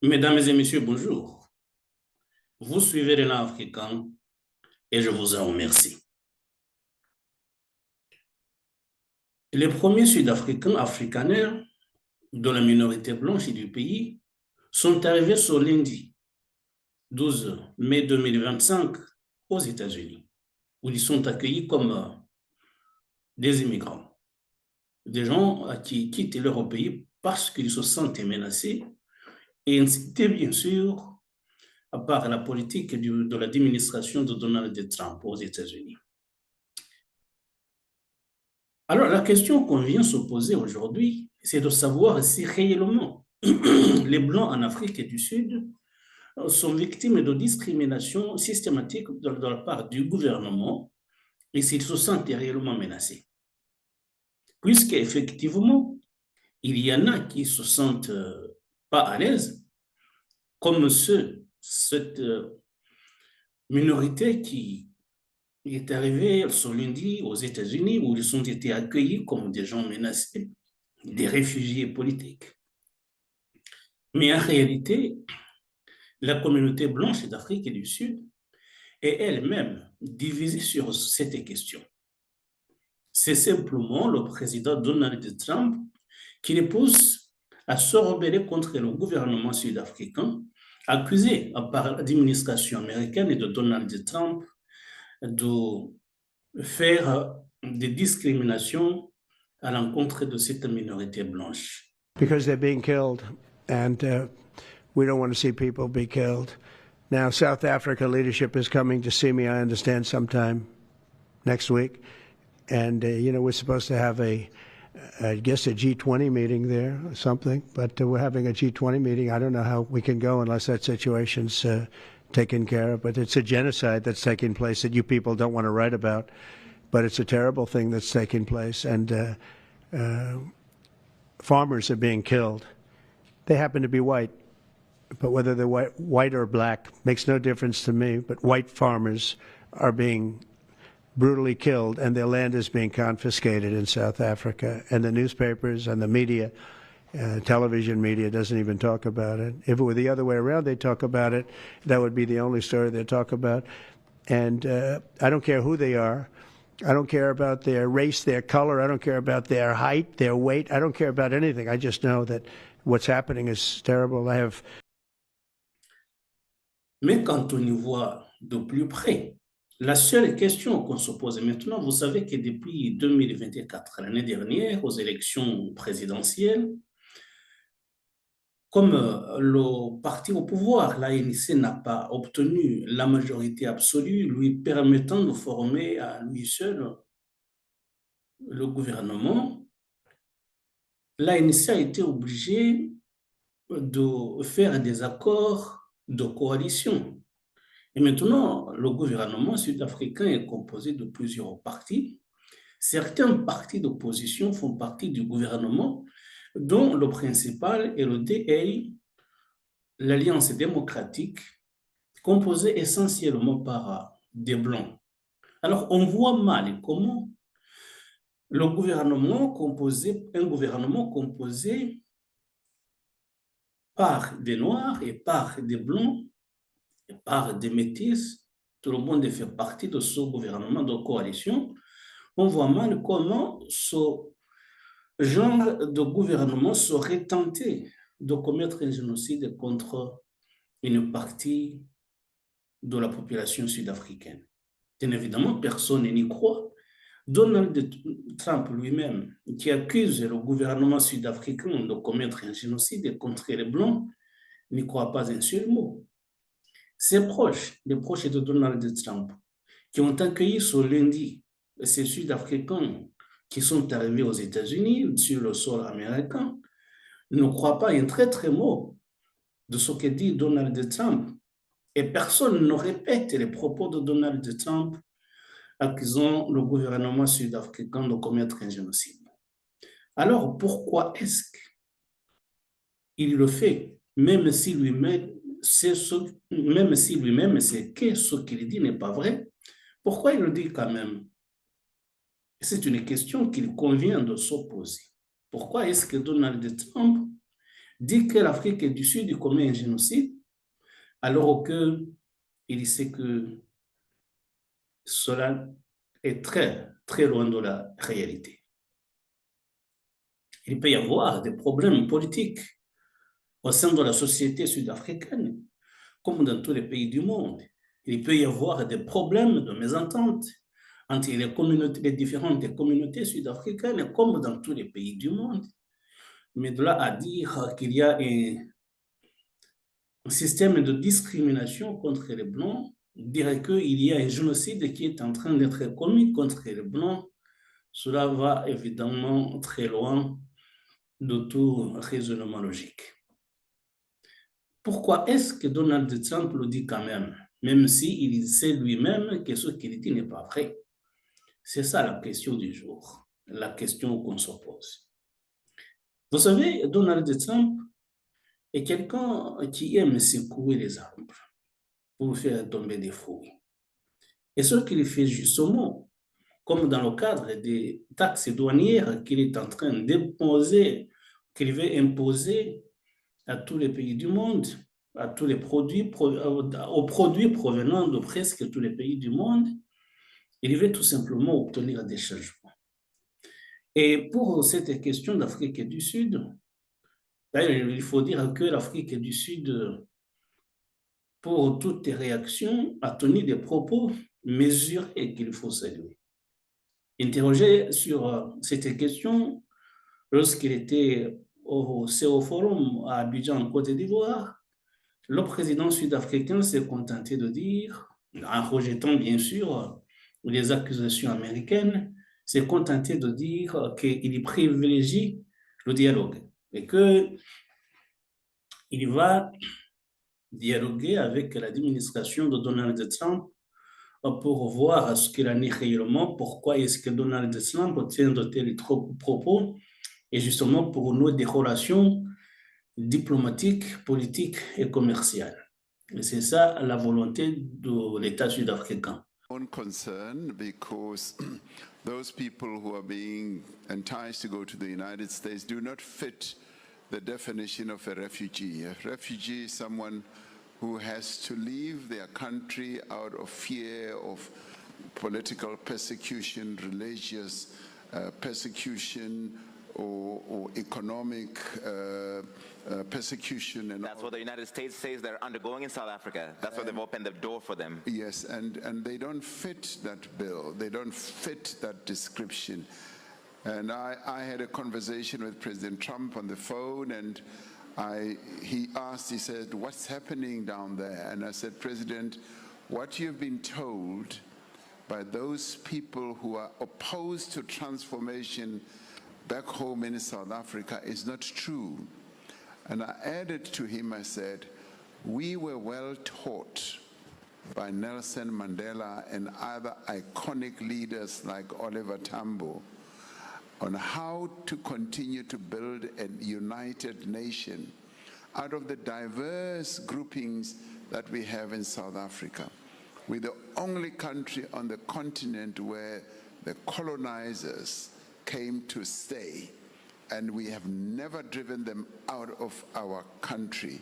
Mesdames et messieurs, bonjour. Vous suivez l'élan africain et je vous en remercie. Les premiers Sud-Africains afrikaners de la minorité blanche du pays sont arrivés ce lundi 12 mai 2025 aux États-Unis, où ils sont accueillis comme des immigrants, des gens qui quittent leur pays parce qu'ils se sentent menacés et incités bien sûr par la politique de l'administration de Donald Trump aux États-Unis. Alors, la question qu'on vient se poser aujourd'hui, c'est de savoir si réellement les Blancs en Afrique du Sud sont victimes de discrimination systématique de la part du gouvernement et s'ils se sentent réellement menacés. Puisqu'effectivement, il y en a qui se sentent pas à l'aise, comme cette minorité qui est arrivée ce lundi aux États-Unis où ils ont été accueillis comme des gens menacés, des réfugiés politiques. Mais en réalité, la communauté blanche d'Afrique du Sud est elle-même divisée sur cette question. C'est simplement le président Donald Trump qui les pousse à se rebeller contre le gouvernement sud-africain, accusé par l'administration américaine et de Donald Trump de faire des discriminations à l'encontre de cette minorité blanche. Because they're being killed, and we don't want to see people be killed. Now, South Africa leadership is coming to see me, I understand, sometime next week. And, we're supposed to have I guess, a G20 meeting there or something. But we're having a G20 meeting. I don't know how we can go unless that situation's taken care of. But it's a genocide that's taking place that you people don't want to write about. But it's a terrible thing that's taking place. And farmers are being killed. They happen to be white. But whether they're white or black makes no difference to me. But white farmers are being brutally killed, and their land is being confiscated in South Africa. And the newspapers and the media, television media, doesn't even talk about it. If it were the other way around, they'd talk about it. That would be the only story they'd talk about. And I don't care who they are. I don't care about their race, their color. I don't care about their height, their weight. I don't care about anything. I just know that what's happening is terrible. Mais quand on y voit de plus près, la seule question qu'on se pose maintenant, vous savez que depuis 2024, l'année dernière, aux élections présidentielles, comme le parti au pouvoir, l'ANC, n'a pas obtenu la majorité absolue lui permettant de former à lui seul le gouvernement, l'ANC a été obligé de faire des accords de coalition. Et maintenant, le gouvernement sud-africain est composé de plusieurs partis. Certains partis d'opposition font partie du gouvernement, dont le principal est le DA, l'Alliance démocratique, composée essentiellement par des Blancs. Alors, on voit mal comment un gouvernement composé par des Noirs et par des Blancs et par des Métis, tout le monde fait partie de ce gouvernement de coalition, on voit mal comment ce genre de gouvernement serait tenté de commettre un génocide contre une partie de la population sud-africaine. Bien évidemment, personne n'y croit. Donald Trump lui-même, qui accuse le gouvernement sud-africain de commettre un génocide contre les Blancs, n'y croit pas un seul mot. Ses proches, les proches de Donald Trump, qui ont accueilli ce lundi ces Sud-Africains qui sont arrivés aux États-Unis sur le sol américain, ne croient pas un très mot de ce que dit Donald Trump. Et personne ne répète les propos de Donald Trump accusant le gouvernement sud-africain de commettre un génocide. Alors pourquoi est-ce qu'il le fait, même si lui-même c'est que ce qu'il dit n'est pas vrai? Pourquoi il le dit quand même? C'est une question qu'il convient de se poser. Pourquoi est-ce que Donald Trump dit que l'Afrique du Sud commet un génocide, alors qu'il sait que cela est très, très loin de la réalité. Il peut y avoir des problèmes politiques au sein de la société sud-africaine, comme dans tous les pays du monde. Il peut y avoir des problèmes de mésentente entre les différentes communautés sud-africaines, comme dans tous les pays du monde. Mais de là à dire qu'il y a un système de discrimination contre les Blancs, dirait qu'il y a un génocide qui est en train d'être commis contre les Blancs, cela va évidemment très loin de tout raisonnement logique. Pourquoi est-ce que Donald Trump le dit quand même s'il sait lui-même que ce qu'il dit n'est pas vrai? C'est ça la question du jour, la question qu'on se pose. Vous savez, Donald Trump est quelqu'un qui aime secouer les arbres pour faire tomber des fruits. Et ce qu'il fait justement, comme dans le cadre des taxes douanières qu'il est en train d'imposer, qu'il veut imposer à tous les pays du monde, à tous les produits, aux produits provenant de presque tous les pays du monde, il veut tout simplement obtenir des changements. Et pour cette question d'Afrique du Sud, il faut dire que l'Afrique du Sud, pour toutes les réactions, a tenu des propos mesurés qu'il faut saluer. Interrogé sur cette question, lorsqu'il était au CO Forum à Abidjan, en Côte d'Ivoire, le président sud-africain s'est contenté de dire, en rejetant bien sûr les accusations américaines, s'est contenté de dire qu'il privilégie le dialogue et qu'il va dialoguer avec l'administration de Donald Trump pour voir ce qu'il en est réellement, pourquoi est-ce que Donald Trump tient de tels propos, et justement pour nous des relations diplomatiques, politiques et commerciales. Et c'est ça la volonté de l'État sud-africain. Own concern because those people who are being enticed to go to the United States do not fit the definition of a refugee. A refugee is someone who has to leave their country out of fear of political persecution, religious persecution, or economic persecution. And that's what the United States says they're undergoing in South Africa. That's why they've opened the door for them. Yes, and they don't fit that bill. They don't fit that description. And I had a conversation with President Trump on the phone, and he said, what's happening down there? And I said, President, what you've been told by those people who are opposed to transformation back home in South Africa is not true. And I added to him, I said, we were well taught by Nelson Mandela and other iconic leaders like Oliver Tambo on how to continue to build a united nation out of the diverse groupings that we have in South Africa. We're the only country on the continent where the colonizers came to stay, and we have never driven them out of our country.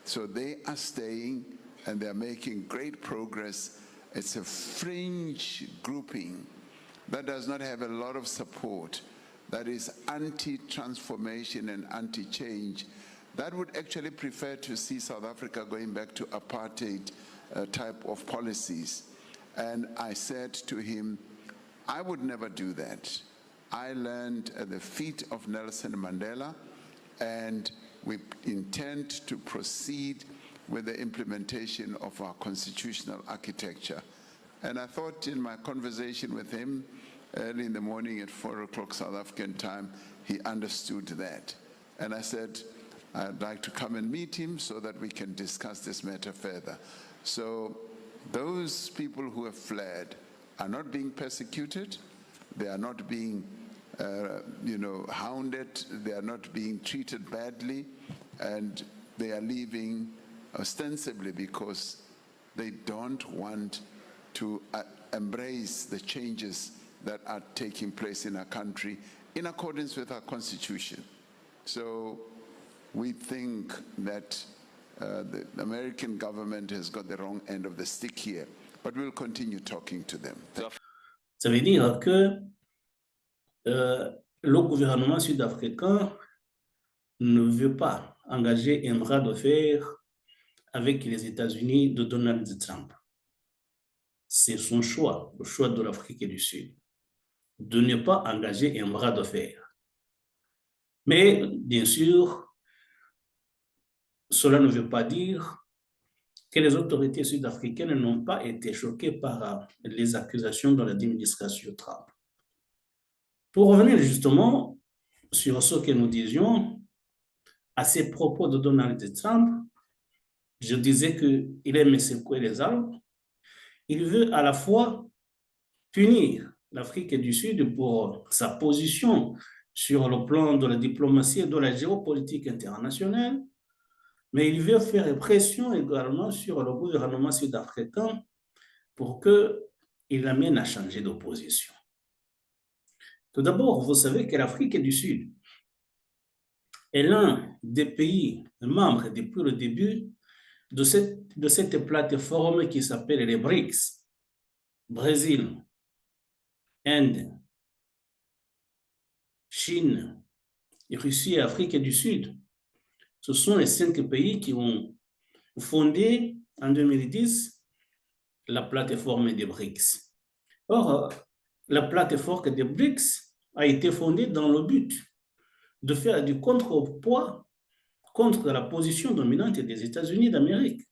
So they are staying, and they're making great progress. It's a fringe grouping that does not have a lot of support, that is anti-transformation and anti-change, that would actually prefer to see South Africa going back to apartheid type of policies. And I said to him, I would never do that. I learned at the feet of Nelson Mandela, and we intend to proceed with the implementation of our constitutional architecture. And I thought in my conversation with him early in the morning at 4 o'clock South African time, he understood that. And I said, I'd like to come and meet him so that we can discuss this matter further. So those people who have fled are not being persecuted. They are not being hounded. They are not being treated badly. And they are leaving ostensibly because they don't want to embrace the changes that are taking place in our country in accordance with our constitution. So we think that the American government has got the wrong end of the stick here, but we'll continue talking to them. Ça veut dire que le gouvernement sud-africain ne veut pas engager un bras de fer avec les États-Unis de Donald Trump. C'est son choix, le choix de l'Afrique du Sud, de ne pas engager un bras de fer. Mais bien sûr, cela ne veut pas dire que les autorités sud-africaines n'ont pas été choquées par les accusations de l'administration Trump. Pour revenir justement sur ce que nous disions, à ces propos de Donald Trump, je disais qu'il aime secouer les arbres. Il veut à la fois punir l'Afrique du Sud pour sa position sur le plan de la diplomatie et de la géopolitique internationale, mais il veut faire pression également sur le gouvernement sud-africain pour qu'il l'amène à changer d'opposition. Tout d'abord, vous savez que l'Afrique du Sud est l'un des pays membres depuis le début de cette plateforme qui s'appelle les BRICS, Brésil, Inde, Chine, Russie et Afrique du Sud. Ce sont les 5 pays qui ont fondé en 2010 la plateforme des BRICS. Or, la plateforme des BRICS a été fondée dans le but de faire du contrepoids contre la position dominante des États-Unis d'Amérique.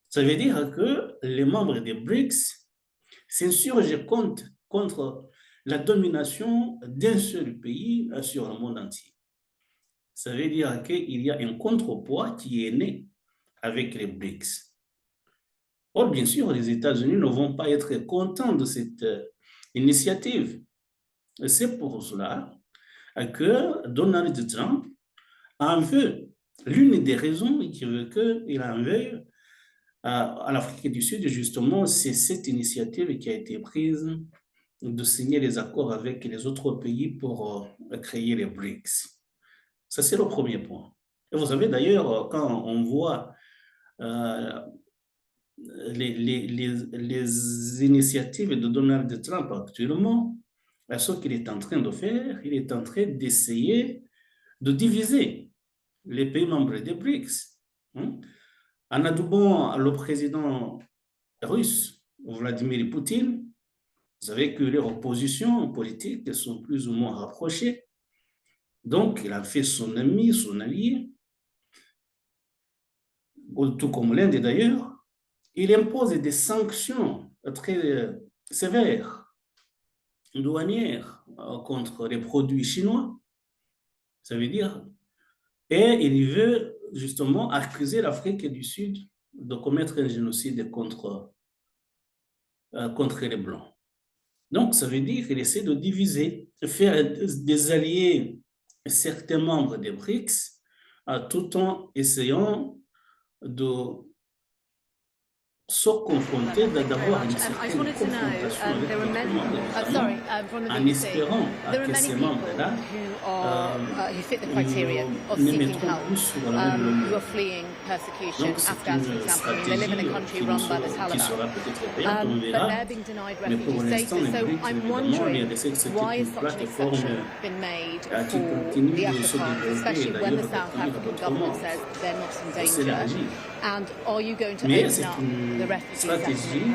Ça veut dire que les membres des BRICS s'insurgent contre la domination d'un seul pays sur le monde entier. Ça veut dire qu'il y a un contrepoids qui est né avec les BRICS. Or, bien sûr, les États-Unis ne vont pas être contents de cette initiative. C'est pour cela que Donald Trump en veut, l'une des raisons qui veut qu'il en veuille à l'Afrique du Sud, justement, c'est cette initiative qui a été prise de signer les accords avec les autres pays pour créer les BRICS. Ça, c'est le premier point. Et vous savez, d'ailleurs, quand on voit les initiatives de Donald Trump actuellement, ce qu'il est en train de faire, il est en train d'essayer de diviser les pays membres des BRICS. En adoubant le président russe, Vladimir Poutine, vous savez que leurs oppositions politiques sont plus ou moins rapprochées. Donc, il a fait son ami, son allié, tout comme l'Inde d'ailleurs. Il impose des sanctions très sévères, douanières, contre les produits chinois. Ça veut dire, et il veut justement accuser l'Afrique du Sud de commettre un génocide contre les Blancs. Donc, ça veut dire qu'il essaie de diviser, de faire des alliés certains membres des BRICS, tout en essayant de se confronter, d'avoir une certaine confrontation avec les membres, en espérant que ces membres-là ne mettront plus sur la même longueur. Donc, c'est une stratégie qui sera peut-être payante, on verra, mais pour l'instant, les BRICS, évidemment, il y a des c'est une plateforme qui continue de se développer, et d'ailleurs, d'autrement, c'est s'élargir. Mais c'est une stratégie.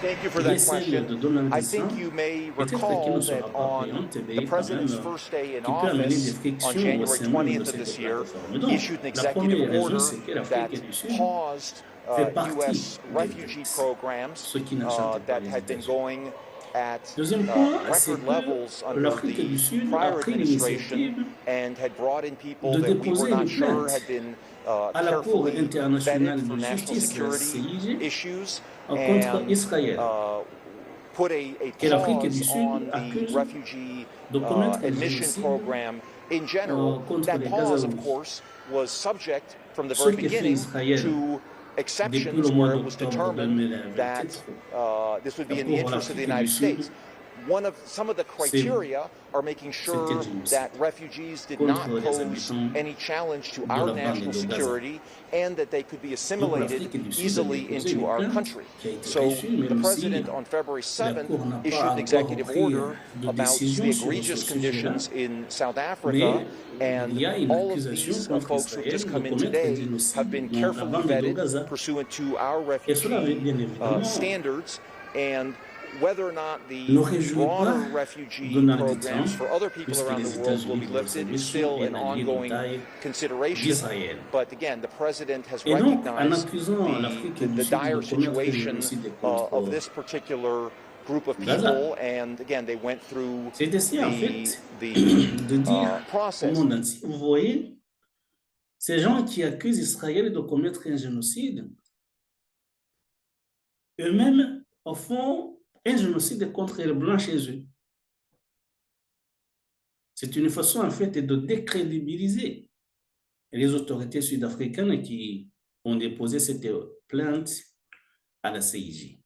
Thank you for that question. I think you may recall that on the president's first day in office, on January 20th of this year, he issued an executive order that paused U.S. refugee programs that had been going at record levels under the prior administration and had brought in people that we were not sure had been carefully vetted for national security issues and put a pause on the refugee admission program in general. That pause, of course, was subject from the very beginning to exceptions where it was determined that this would be in the interest of the United States. some of the criteria are making sure that refugees did not pose any challenge to our national security and that they could be assimilated easily into our country. So the president on February 7th issued an executive order about the egregious conditions in South Africa, and all of these folks who've just come in today have been carefully vetted pursuant to our refugee standards, and whether or not the broader refugee programs for other people around the world will be lifted is still an ongoing consideration. But again, the president has recognized the dire situation of this particular group of people, and again, they went through the process. Vous voyez, ces gens qui accusent Israël de commettre un génocide, eux-mêmes, au fond, un génocide contre les Blancs chez eux. C'est une façon, en fait, de décrédibiliser les autorités sud-africaines qui ont déposé cette plainte à la CIJ.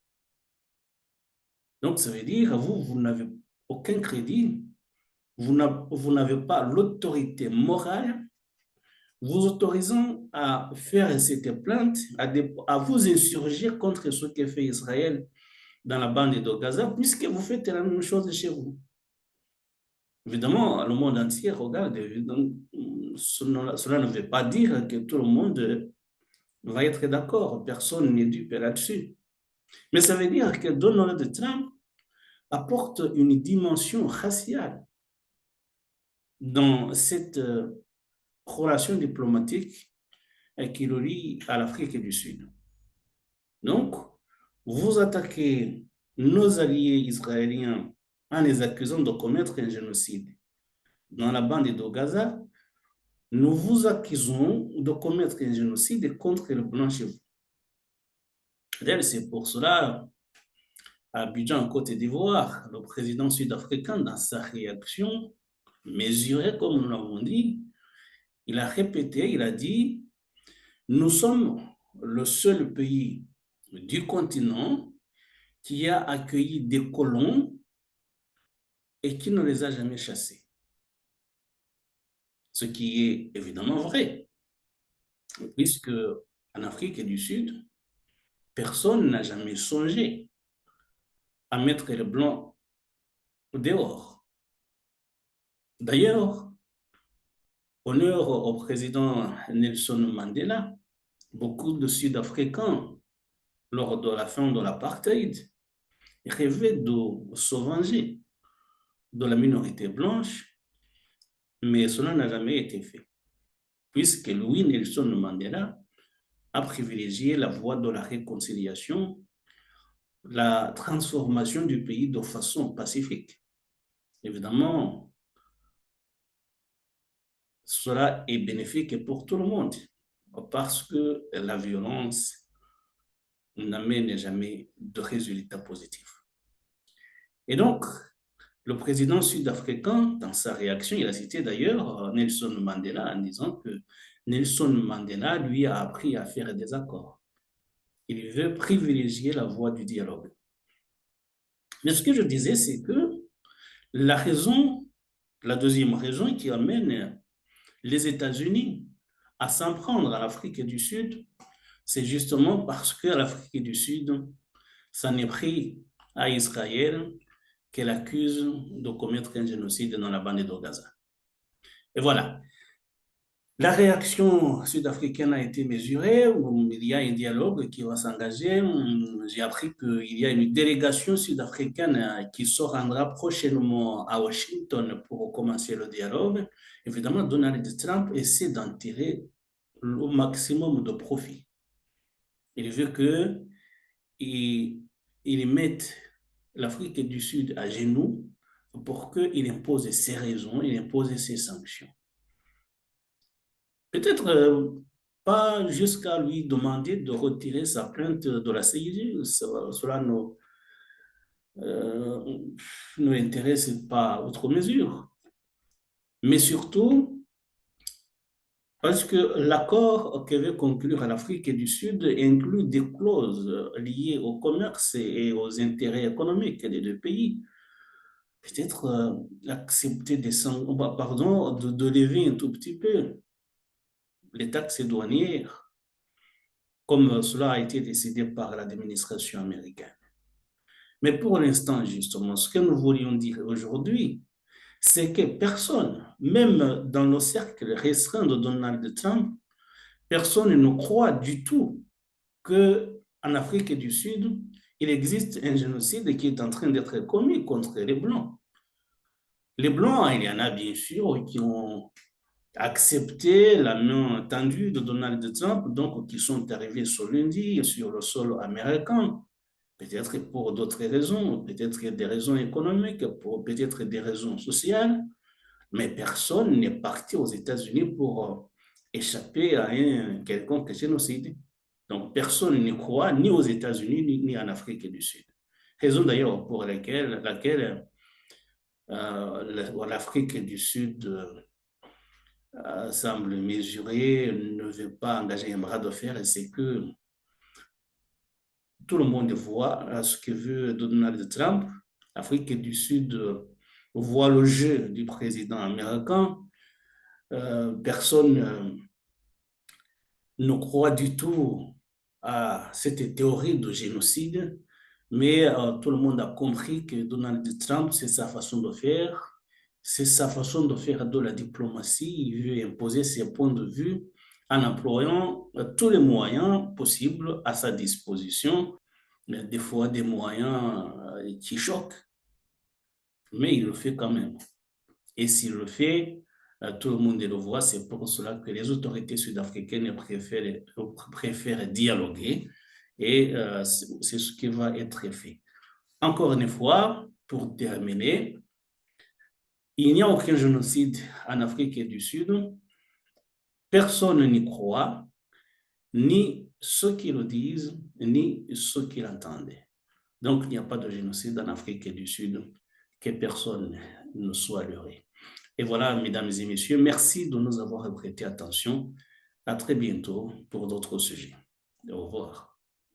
Donc, ça veut dire, vous n'avez aucun crédit, vous n'avez pas l'autorité morale vous autorisant à faire cette plainte, à vous insurger contre ce que fait Israël dans la bande de Gaza, puisque vous faites la même chose chez vous. Évidemment, le monde entier regarde, cela ne veut pas dire que tout le monde va être d'accord, personne n'est dupe là-dessus. Mais ça veut dire que Donald Trump apporte une dimension raciale dans cette relation diplomatique qui le lie à l'Afrique du Sud. Donc, vous attaquez nos alliés israéliens en les accusant de commettre un génocide dans la bande de Gaza. Nous vous accusons de commettre un génocide contre le blanc chez vous. D'ailleurs, c'est pour cela, à Abidjan, en Côte d'Ivoire, le président sud-africain, dans sa réaction mesurée, comme nous l'avons dit, il a répété, il a dit, nous sommes le seul pays du continent qui a accueilli des colons et qui ne les a jamais chassés. Ce qui est évidemment vrai, puisque en Afrique du Sud, personne n'a jamais songé à mettre les Blancs dehors. D'ailleurs, honneur au président Nelson Mandela, beaucoup de Sud-Africains, lors de la fin de l'apartheid, rêvaient de se venger de la minorité blanche, mais cela n'a jamais été fait, puisque Louis Nelson Mandela a privilégié la voie de la réconciliation, la transformation du pays de façon pacifique. Évidemment, cela est bénéfique pour tout le monde, parce que la violence n'amène jamais de résultats positifs. Et donc, le président sud-africain, dans sa réaction, il a cité d'ailleurs Nelson Mandela en disant que Nelson Mandela lui a appris à faire des accords. Il veut privilégier la voie du dialogue. Mais ce que je disais, c'est que la deuxième raison qui amène les États-Unis à s'en prendre à l'Afrique du Sud, c'est justement parce que l'Afrique du Sud s'en est pris à Israël qu'elle accuse de commettre un génocide dans la bande de Gaza. Et voilà. La réaction sud-africaine a été mesurée, il y a un dialogue qui va s'engager. J'ai appris qu'il y a une délégation sud-africaine qui se rendra prochainement à Washington pour commencer le dialogue. Évidemment, Donald Trump essaie d'en tirer le maximum de profit. Il veut qu'il mette l'Afrique du Sud à genoux pour qu'il impose ses raisons, il impose ses sanctions. Peut-être pas jusqu'à lui demander de retirer sa plainte de la CIJ, cela ne l'intéresse pas outre mesure. Mais surtout, parce que l'accord que veut conclure l'Afrique du Sud inclut des clauses liées au commerce et aux intérêts économiques des deux pays. peut-être accepter de lever un tout petit peu les taxes douanières, comme cela a été décidé par l'administration américaine. Mais pour l'instant, justement, ce que nous voulions dire aujourd'hui, c'est que personne, même dans le cercle restreint de Donald Trump, personne ne croit du tout qu'en Afrique du Sud, il existe un génocide qui est en train d'être commis contre les Blancs. Les Blancs, il y en a bien sûr qui ont accepté la main tendue de Donald Trump, donc qui sont arrivés ce lundi sur le sol américain, peut-être pour d'autres raisons, peut-être des raisons économiques, peut-être des raisons sociales, mais personne n'est parti aux États-Unis pour échapper à un quelconque génocide. Donc personne ne croit ni aux États-Unis ni en Afrique du Sud. Raison d'ailleurs pour laquelle l'Afrique du Sud semble mesurer, ne veut pas engager un bras de fer, et c'est que tout le monde voit ce que veut Donald Trump. L'Afrique du Sud voit le jeu du président américain. Personne ne croit du tout à cette théorie de génocide, mais tout le monde a compris que Donald Trump, c'est sa façon de faire. C'est sa façon de faire de la diplomatie. Il veut imposer ses points de vue en employant tous les moyens possibles à sa disposition, des fois des moyens qui choquent, mais il le fait quand même. Et s'il le fait, tout le monde le voit. C'est pour cela que les autorités sud-africaines préfèrent dialoguer, et c'est ce qui va être fait. Encore une fois, pour terminer, il n'y a aucun génocide en Afrique du Sud. Personne n'y croit, ni ceux qui le disent, ni ceux qui l'entendent. Donc, il n'y a pas de génocide en Afrique du Sud, que personne ne soit leurré. Et voilà, mesdames et messieurs, merci de nous avoir prêté attention. À très bientôt pour d'autres sujets. Au revoir.